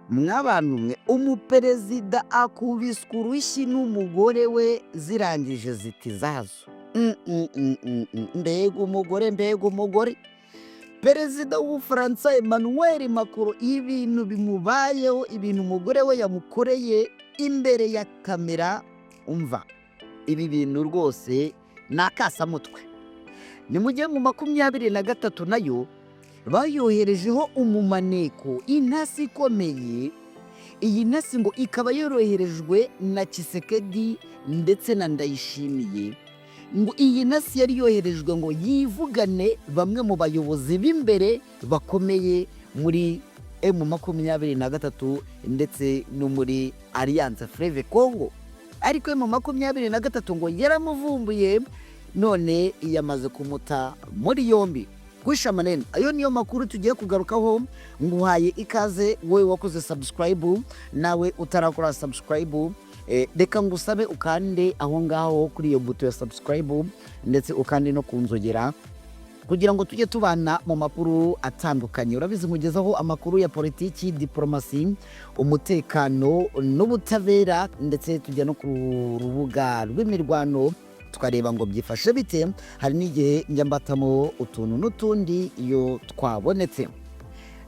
mw'abantu mwe umuperezida akubiswe urushyi n'umugore we zirangije ziti zazo. Mbega umugore perezida w'Ubufaransa Emmanuel Macron ibintu bimubayeho, ibintu umugore we yamukoreye imbere ya kamera. Umva ibi bintu rwose ni akasamutwe. Ni mu gihe mu 23 nayo bayoherejeho umumaneko, intasi ikomeye. Iyi ntasi ngo ikaba yoroherejwe na Tshisekedi ndetse na Ndayishimiye. Ngo iyi ntasi yari yoherejwe ngo yivugane bamwe mu bayobozi b'imbere bakomeye muri M23 ndetse no muri Alliance Fleuve Congo. Ariko M23 ngo yaramuvumbuye, none yamaze kumuta muri yombi. Kwisha manene, ayo niyo makuru tugiye kugarukaho. Nguhaye ikaze wowe wakoze subscribe, nawe utarakora subscribe reka ngusabe ukande aho ngaho kuri iyo buto ya subscribe, ndetse ukande no kunzogera kugira ngo tujye tubana mu makuru atandukanye. Urabizi nkugezaho amakuru ya politiki, diplomasi, umutekano n'ubutabera, ndetse tujya no ku rubuga rw'imirwano tukareba ngo byifashe bite. Hari n'igihe njya mbatamo utuntu n'utundi iyo twabonetse.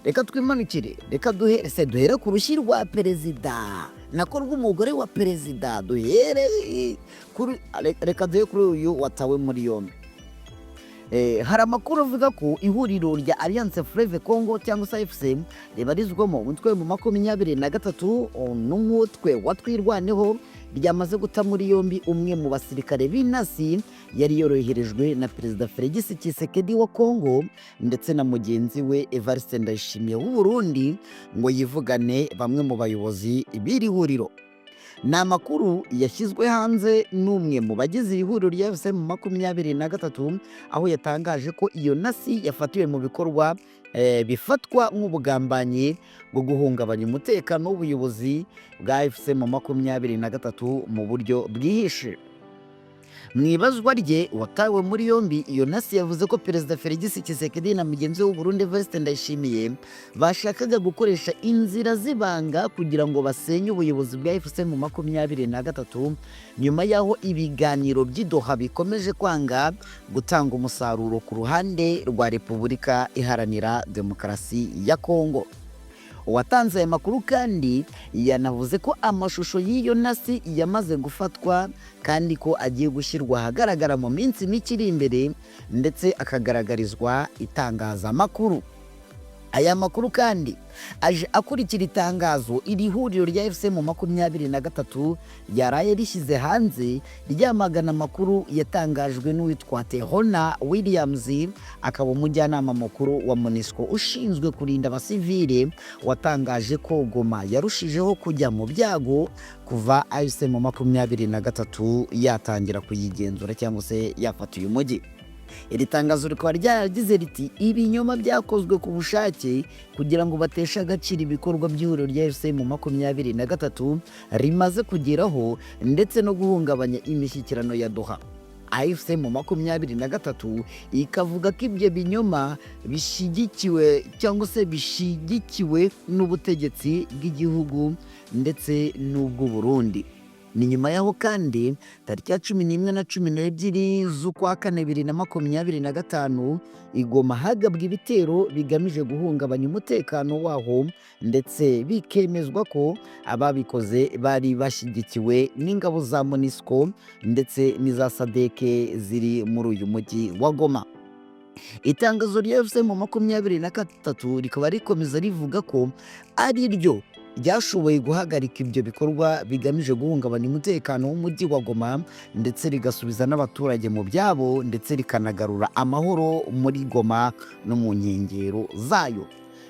Reka twimanukire, reka duhere ku rushyi rwa perezida nako rw'umugore wa perezida. Reka duhere kuri uyu watawe muri yombi. Hari amakuru avuga ko ihuriro rya Alliance Fleuve Congo cyangwa se AFC ribarizwamo umutwe mu 23 n'umutwe watwirwaneho ryamaze guta muri yombi umwe mu basirikare b'intasi yari yoroherejwe na Perezida Felix Tshisekedi wa Congo ndetse na mugenzi we Evariste Ndayishimiye w'u Burundi ngo yivugane bamwe mu bayobozi b'iri huriro. Ni amakuru yashyizwe hanze n'umwe mu bagize ihuriro rya AFC mu 23 aho yatangaje ko iyo ntasi yafatiwe mu bikorwa bifatwa nk'ubugambanyi bwo guhungabanya umutekano w'ubuyobozi bwa AFC mu 23 mu buryo bwihishe. Mu ibazwa rye watawe muri yombi, iyo ntasi yavuze ko Perezida Felix Tshisekedi na mugenzi w'u Burundi Evariste Ndayishimiye bashakaga gukoresha inzira zibanga kugira ngo basenye ubuyobozi bwa AFC mu 23 nyuma y'aho ibiganiro by'Idoha bikomeje kwanga gutanga umusaruro ku ruhande rwa Repubulika Iharanira Demokarasi ya Congo. Uwatanze aya makuru kandi yanavuze ko amashusho y'iyo ntasi yamaze gufatwa kandi ko agiye gushyirwa ahagaragara mu minsi mike iri imbere, ndetse akagaragarizwa itangazamakuru. Aya makuru kandi aje akurikira itangazo iri huriro rya AFC mu 23 yaraye rishyize hanze ryamagana amakuru yatangajwe n'uwitwa Terona Williams, akaba umujyanama mukuru wa MONUSCO ushinzwe kurinda abasivile, watangaje ko Goma yarushijeho kujya mu byago kuva AFC mu 23 yatangira kuyigenzura cyangwa se yafata uyu mujyi. Iri tangazo rikaba ryaragize riti ibinyoma byakozwe ku bushake kugira ngo bateshe agaciro ibikorwa by'ihuriro rya AFC mu 23 rimaze kugeraho, ndetse no guhungabanya imishyikirano ya Doha. AFC mu 23 ikavuga ko ibyo binyoma bishyigikiwe cyangwa se bishyigikiwe n'ubutegetsi bw'igihugu ndetse n'ubw'u Burundi. Ni nyuma yaho kandi tariki ya 11 na 12 z'ukwa 4 2025 Igoma hagabwa ibitero bigamije guhungabanya umutekano waho, ndetse bikemezwa ko ababikoze bari bashyigikiwe n'ingabo za MONUSCO ndetse n'iza SADC ziri muri uyu mujyi wa Goma. Itangazo rya AFC mu 23 rikaba rikomeza rivuga ko ari ryo ryashoboye guhagarika ibyo bikorwa bigamije guhungabanya umutekano w'umujyi wa Goma, ndetse rigasubiza n'abaturage mu byabo, ndetse rikanagarura amahoro muri Goma no mu nkengero zayo.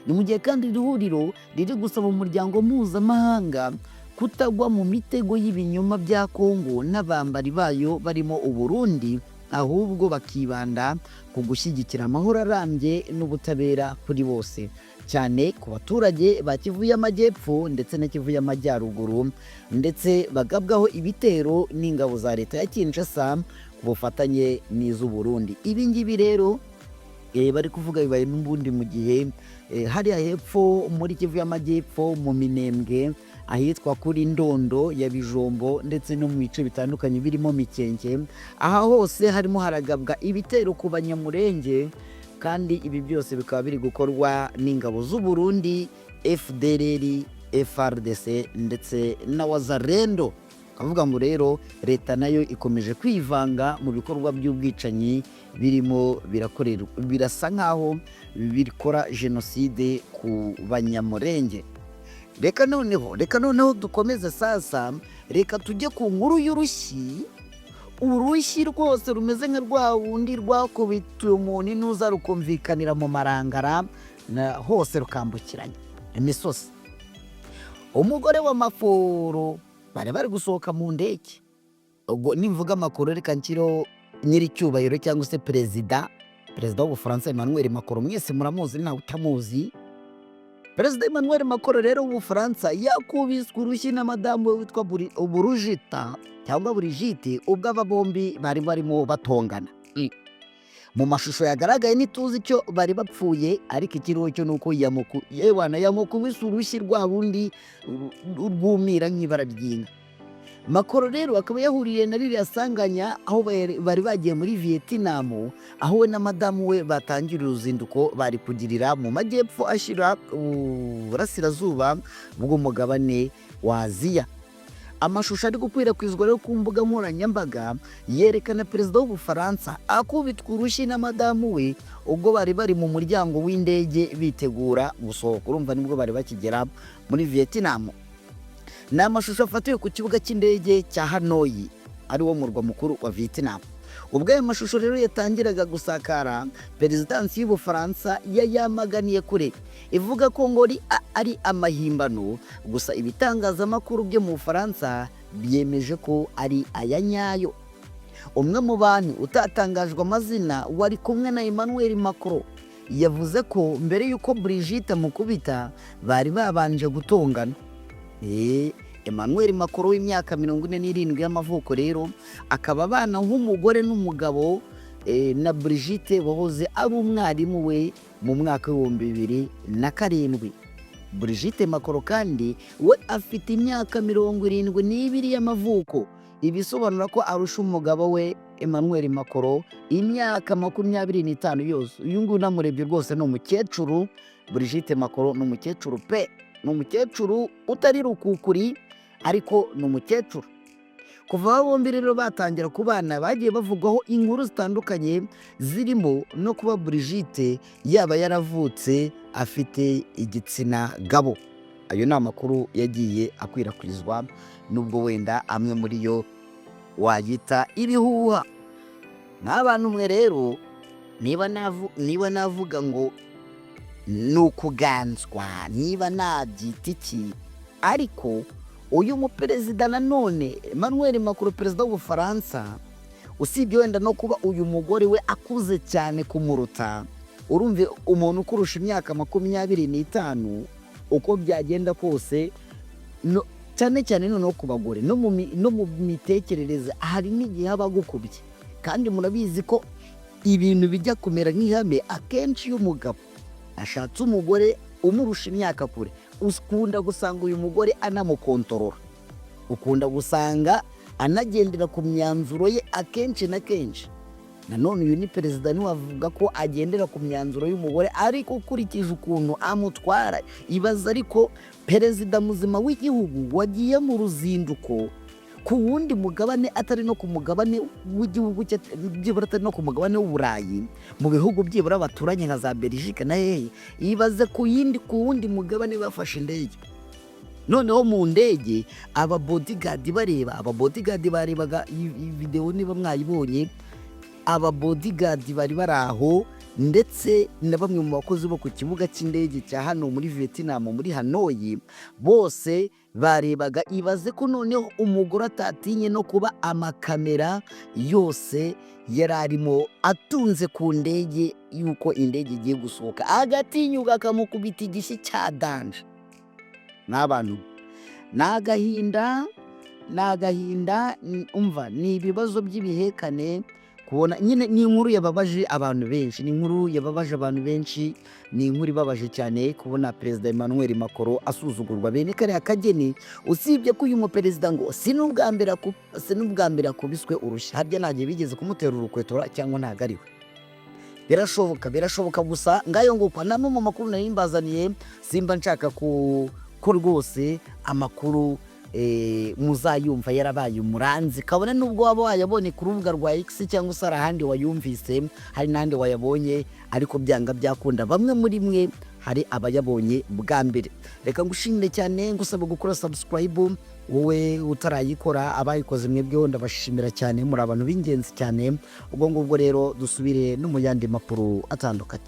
Ni mu gihe kandi iri huriro riri gusaba umuryango mpuzamahanga kutagwa mu mitego y'ibinyoma bya Congo n'abambari bayo barimo u Burundi, ahubwo bakibanda ku gushyigikira amahoro arambye n'ubutabera kuri bose, cyane ku baturage ba Kivu y'Amajyepfo ndetse na Kivu y'Amajyaruguru, ndetse bagabwaho ibitero n'ingabo za leta ya Kinshasa ku bufatanye n'iz'u Burundi. Ibi ngibi rero bari kuvuga bibaye n'ubundi mu gihe hariya hepfo muri Kivu y'Amajyepfo mu Minembwe ahitwa kuri Ndondo ya Bijombo ndetse no mu bice bitandukanye birimo Mikenke, aha hose harimo haragabwa ibitero ku Banyamurenge, kandi ibi byose bikaba biri gukorwa n'ingabo z'u Burundi, FDLR, FRDC ndetse na Wazalendo. Kavuga ngo rero leta nayo ikomeje kwivanga mu bikorwa by'ubwicanyi birimo birasa nkaho bikora jenoside ku Banyamurenge. Reka noneho dukomeze sasa, reka tujye ku nkuru y'urushyi. Urushyi rwose rumeze nka rwa wundi rwakubitiye umuntu inuza rukumvikanira mu marangara na hose rukambukiranya imisozi. Umugore w'amaforo bari gusohoka mu ndege. Ubwo nimvuga amakuru reka nkiro nyiricyubahiro cyangwa se perezida w'Ubufaransa Emmanuel Macron, mwese muramuzi ntawe utamuzi. Perezida Emmanuel Macron rero w'Ubufaransa yakubiswe urushyi na madamu we witwa Burujita cyangwa Brigitte, ubwo aba bombi bari barimo batongana. Mu mashusho yagaragaye ntituzi icyo bari bapfuye, ariko ikiriho cyo nuko yamukubise urushyi rwa bundi rwumira nk'ibara ry'inka. Macron rero akaba yahuriye na ririya sanganya aho bari bagiye muri Vietnam, aho we na madamu we batangira uruzinduko bari kugirira mu majyepfo ashira uburasirazuba bw'umugabane wa Aziya. Amashusho ari gukwirakwizwa rero ku mbuga nkoranyambaga yerekana perezida w'Ubufaransa akubitwa urushyi na madamu we ubwo bari mu muryango w'indege bitegura gusohoka. Urumva nibwo bari bakigera muri Vietnam. Ni amashusho afatiwe ku kibuga cy'indege cya Hanoi, ari wo murwa mukuru wa Vietnam. Ubwo ayo mashusho rero yatangiraga gusakara, perezidansi y'Ubufaransa yayamaganiye kure, ivuga ko ngo ari amahimbano. Gusa ibitangazamakuru byo mu Bufaransa byemeje ko ari aya nyayo. Umwe mu bantu utatangajwe amazina wari kumwe na Emmanuel Macron yavuze ko mbere y'uko Brigitte mukubita bari babanje gutongana. Emmanuel Macron w'imyaka 47 y'amavuko rero akaba abana nk'umugore n'umugabo na Brigitte wahoze ari umwarimu we mu mwaka wa 2007. Brigitte Macron kandi we afite imyaka 72 y'amavuko, ibisobanura ko arusha umugabo we Emmanuel Macron imyaka 25 yose. Uyu nguyu namurebye rwose no mukecuru. Brigitte Macron no mukecuru pe, no mukecuru utari rukukuri ariko no mukecuru. Kuva bombi rero batangira kubana bagiye bavugwaho inkuru zitandukanye zirimo no kuba Brigitte yaba yaravutse afite igitsina gabo. Ayo ni amakuru yagiye akwirakwizwa, nubwo wenda amwe muri yo wayita ibihuha. N'abantu mwe rero niba navuga ngo nukuganzwa, niba nabyita iki, ariko uyu muperezida nanone Emmanuel Macron, perezida w'Ubufaransa, usibye wenda no kuba uyu mugore we akuze cyane kumuruta, urumve umuntu ukurusha imyaka 25 uko byagenda kose, cyane no ku bagore no mu mitekerereze hari n'igihe abagukubye. Kandi murabizi ko ibintu bijya kumera nk'ihame akenshi y'umugabo ashatse umugore umurusha imyaka kure, ukunda gusanga uyu mugore anamukontorora, ukunda gusanga anagendera ku myanzuro ye akenshi na kenshi. Nanone uyu ni perezida niwavuga ko agendera ku myanzuro y'umugore, ariko ukurikije ukuntu amutwara, ibaza ariko perezida muzima w'igihugu wagiye mu ruzinduko ku wundi mugabane atari no ku mugabane w'igihugu cye, byibura atari no ku mugabane w'Uburayi, mu bihugu byibura baturanye nka za Belgique na hehe, ibaze ku wundi mugabane bafashe indege. Noneho mu ndege aba bodyguard barebaga video niba mwayibonye, aba bodyguard bari baraho ndetse na bamwe mu bakozi bo ku kibuga cy'indege cya hano muri Vietnam muri Hanoi, bose barebaga. Ibaze ko noneho umugore atatinye no kuba amakamera yose yari arimo atunze ku ndege yuko indege igiye gusohoka, agatinyuka akamukubita igishyi cya danje. N'abantu n'agahinda umva, ni ibibazo by'ibihekane kubona nyine ni inkuru yababaje abantu benshi, ni inkuru ibabaje cyane kubona Perezida Emmanuel Macron asuzugurwa bene kariya kageni, usibye ko uyu muperezida ngo si n'ubwa mbere akubiswe urushyi, harya ntagiye bigeze kumutera urukweto cyangwa ntago ariwe. Birashoboka gusa ngayo nguko namwe mu makuru nari mbazaniye, simba nshaka ko rwose amakuru muzayumva yarabaye umuranzi, kabone nubwo waba wayabonye ku rubuga rwa X cyangwa se ahandi wayumvise, hari n'ahandi wayabonye, ariko byanga byakunda bamwe muri mwe hari abayabonye bwa mbere. Reka ngushimire cyane, ngusaba gukora subscribe wowe utarayikora, abayikoze mwebweho ndabashimira cyane, muri abantu b'ingenzi cyane. Ubwo ngubwo rero dusubire no mu yandi makuru atandukanye.